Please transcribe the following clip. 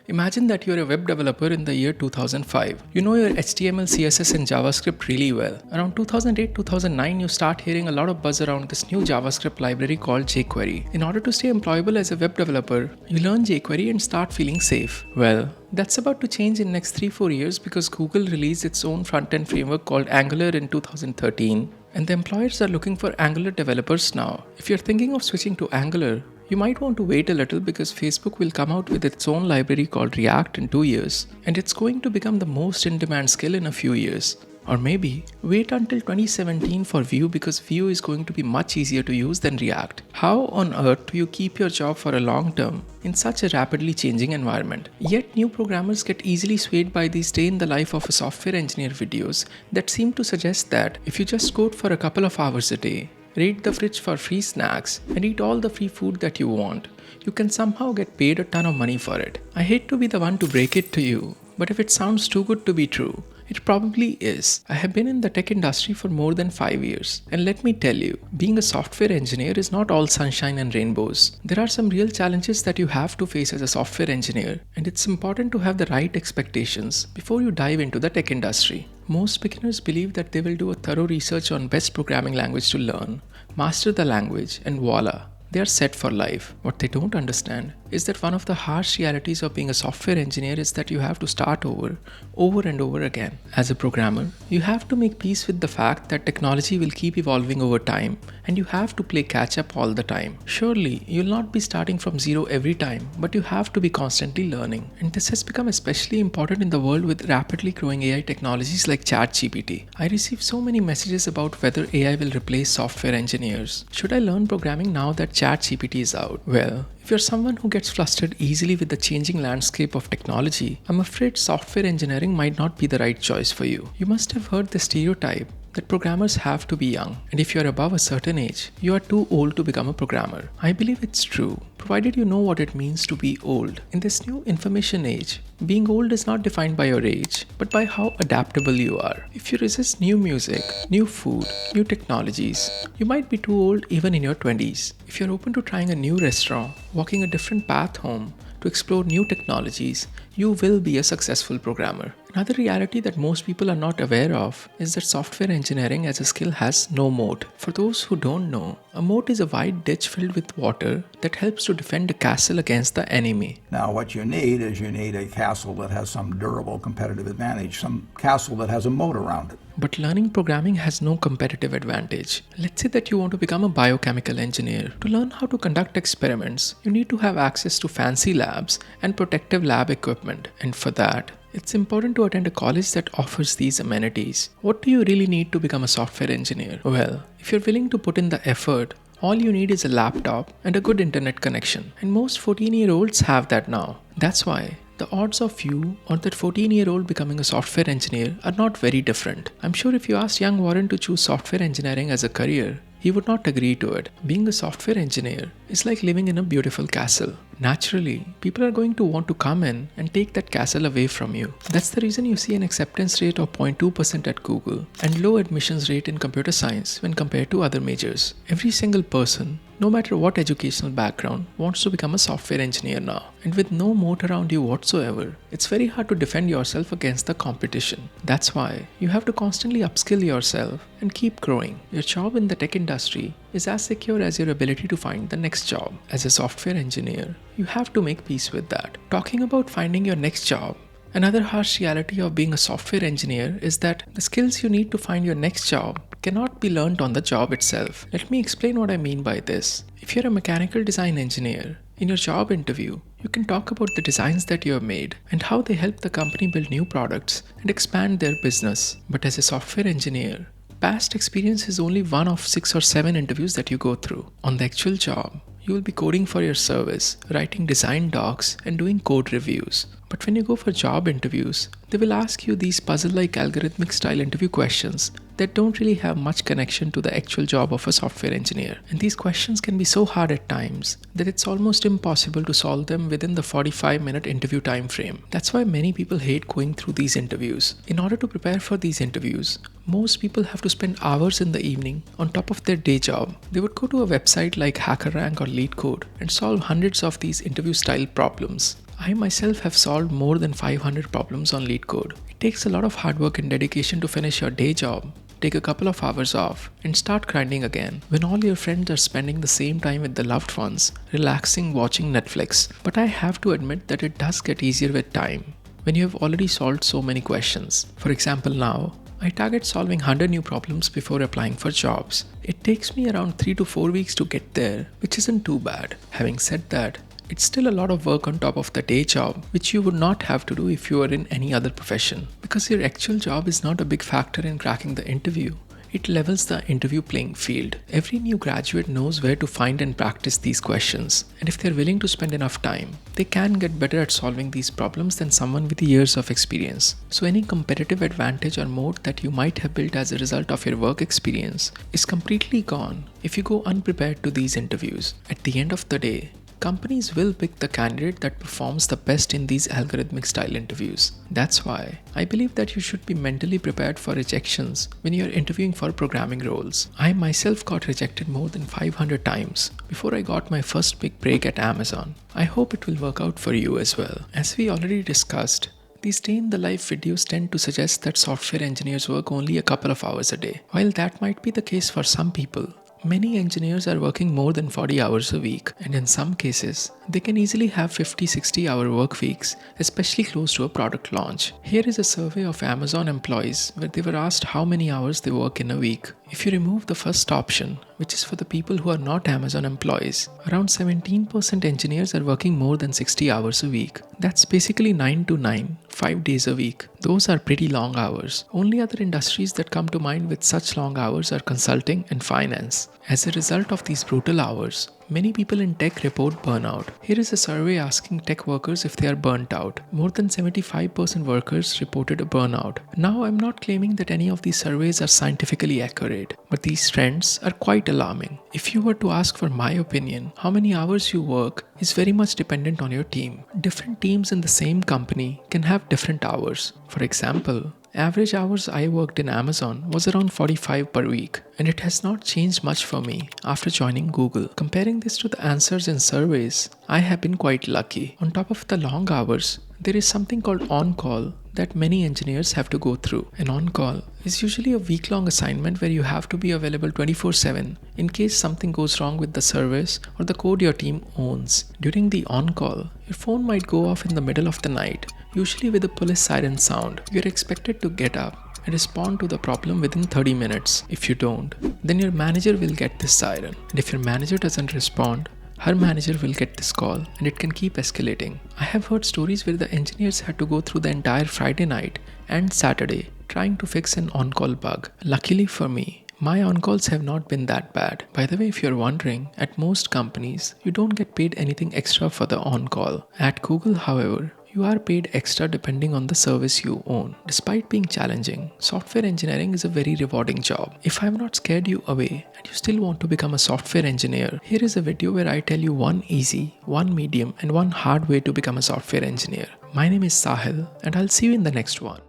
Imagine that you're a web developer in the year 2005. You know your HTML, CSS, and JavaScript really well. Around 2008-2009, you start hearing a lot of buzz around this new JavaScript library called jQuery. In order to stay employable as a web developer, you learn jQuery and start feeling safe. Well, that's about to change in next 3-4 years because Google released its own front-end framework called Angular in 2013. And the employers are looking for Angular developers now. If you're thinking of switching to Angular, you might want to wait a little because Facebook will come out with its own library called React in 2 years, and it's going to become the most in-demand skill in a few years. Or maybe wait until 2017 for Vue because Vue is going to be much easier to use than React. How on earth do you keep your job for a long term in such a rapidly changing environment? Yet new programmers get easily swayed by these day in the life of a software engineer videos that seem to suggest that if you just code for a couple of hours a day, raid the fridge for free snacks, and eat all the free food that you want, you can somehow get paid a ton of money for it. I hate to be the one to break it to you, but if it sounds too good to be true, it probably is. I have been in the tech industry for more than 5 years, and let me tell you, being a software engineer is not all sunshine and rainbows. There are some real challenges that you have to face as a software engineer, and it's important to have the right expectations before you dive into the tech industry. Most beginners believe that they will do a thorough research on best programming language to learn, master the language, and voila, they are set for life. What they don't understand is that one of the harsh realities of being a software engineer is that you have to start over and over again. As a programmer, you have to make peace with the fact that technology will keep evolving over time and you have to play catch up all the time. Surely, you'll not be starting from zero every time, but you have to be constantly learning. And this has become especially important in the world with rapidly growing AI technologies like ChatGPT. I receive so many messages about whether AI will replace software engineers. Should I learn programming now that ChatGPT is out? Well, if you're someone who gets flustered easily with the changing landscape of technology, I'm afraid software engineering might not be the right choice for you. You must have heard the stereotype that programmers have to be young, and if you're above a certain age, you are too old to become a programmer. I believe it's true, provided you know what it means to be old. In this new information age, being old is not defined by your age, but by how adaptable you are. If you resist new music, new food, new technologies, you might be too old even in your 20s. If you're open to trying a new restaurant, walking a different path home, to explore new technologies, you will be a successful programmer. Another reality that most people are not aware of is that software engineering as a skill has no moat. For those who don't know, a moat is a wide ditch filled with water that helps to defend a castle against the enemy. Now what you need is a castle that has some durable competitive advantage, some castle that has a moat around it. But learning programming has no competitive advantage. Let's say that you want to become a biochemical engineer. To learn how to conduct experiments, you need to have access to fancy labs and protective lab equipment. And for that, it's important to attend a college that offers these amenities. What do you really need to become a software engineer? Well, if you're willing to put in the effort, all you need is a laptop and a good internet connection. And most 14-year-olds have that now. That's why the odds of you or that 14-year-old becoming a software engineer are not very different. I'm sure if you asked young Warren to choose software engineering as a career, he would not agree to it. Being a software engineer is like living in a beautiful castle. Naturally, people are going to want to come in and take that castle away from you. That's the reason you see an acceptance rate of 0.2% at Google and low admissions rate in computer science when compared to other majors. Every single person, no matter what educational background, wants to become a software engineer now. And with no moat around you whatsoever, it's very hard to defend yourself against the competition. That's why you have to constantly upskill yourself and keep growing. Your job in the tech industry is as secure as your ability to find the next job. As a software engineer, you have to make peace with that. Talking about finding your next job, another harsh reality of being a software engineer is that the skills you need to find your next job cannot be learned on the job itself. Let me explain what I mean by this. If you're a mechanical design engineer, in your job interview, you can talk about the designs that you have made and how they help the company build new products and expand their business. But as a software engineer, past experience is only one of 6 or 7 interviews that you go through. On the actual job, you will be coding for your service, writing design docs, and doing code reviews. But when you go for job interviews, they will ask you these puzzle-like algorithmic style interview questions that don't really have much connection to the actual job of a software engineer. And these questions can be so hard at times that it's almost impossible to solve them within the 45-minute interview time frame. That's why many people hate going through these interviews. In order to prepare for these interviews, most people have to spend hours in the evening on top of their day job. They would go to a website like HackerRank or LeetCode and solve hundreds of these interview style problems. I myself have solved more than 500 problems on LeetCode. It takes a lot of hard work and dedication to finish your day job, take a couple of hours off, and start grinding again when all your friends are spending the same time with their loved ones, relaxing watching Netflix. But I have to admit that it does get easier with time when you have already solved so many questions. For example, now I target solving 100 new problems before applying for jobs. It takes me around 3 to 4 weeks to get there, which isn't too bad. Having said that, it's still a lot of work on top of the day job, which you would not have to do if you were in any other profession. Because your actual job is not a big factor in cracking the interview. It levels the interview playing field. Every new graduate knows where to find and practice these questions, and if they're willing to spend enough time, they can get better at solving these problems than someone with years of experience. So any competitive advantage or moat that you might have built as a result of your work experience is completely gone if you go unprepared to these interviews. At the end of the day, companies will pick the candidate that performs the best in these algorithmic style interviews. That's why I believe that you should be mentally prepared for rejections when you're interviewing for programming roles. I myself got rejected more than 500 times before I got my first big break at Amazon. I hope it will work out for you as well. As we already discussed, these day in the life videos tend to suggest that software engineers work only a couple of hours a day. While that might be the case for some people, many engineers are working more than 40 hours a week, and in some cases, they can easily have 50-60 hour work weeks, especially close to a product launch. Here is a survey of Amazon employees where they were asked how many hours they work in a week. If you remove the first option, which is for the people who are not Amazon employees, around 17% engineers are working more than 60 hours a week. That's basically 9 to 9, 5 days a week. Those are pretty long hours. Only other industries that come to mind with such long hours are consulting and finance. As a result of these brutal hours, many people in tech report burnout. Here is a survey asking tech workers if they are burnt out. More than 75% workers reported a burnout. Now, I'm not claiming that any of these surveys are scientifically accurate, but these trends are quite alarming. If you were to ask for my opinion, how many hours you work is very much dependent on your team. Different teams in the same company can have different hours. For example, average hours I worked in Amazon was around 45 per week, and it has not changed much for me after joining Google. Comparing this to the answers in surveys, I have been quite lucky. On top of the long hours, there is something called on-call that many engineers have to go through. An on-call is usually a week-long assignment where you have to be available 24/7 in case something goes wrong with the service or the code your team owns. During the on-call, your phone might go off in the middle of the night, usually with a police siren sound. You're expected to get up and respond to the problem within 30 minutes. If you don't, then your manager will get this siren. And if your manager doesn't respond, her manager will get this call, and it can keep escalating. I have heard stories where the engineers had to go through the entire Friday night and Saturday trying to fix an on-call bug. Luckily for me, my on-calls have not been that bad. By the way, if you're wondering, at most companies, you don't get paid anything extra for the on-call. At Google, however, you are paid extra depending on the service you own. Despite being challenging, software engineering is a very rewarding job. If I have not scared you away and you still want to become a software engineer, here is a video where I tell you one easy, one medium, and one hard way to become a software engineer. My name is Sahil, and I'll see you in the next one.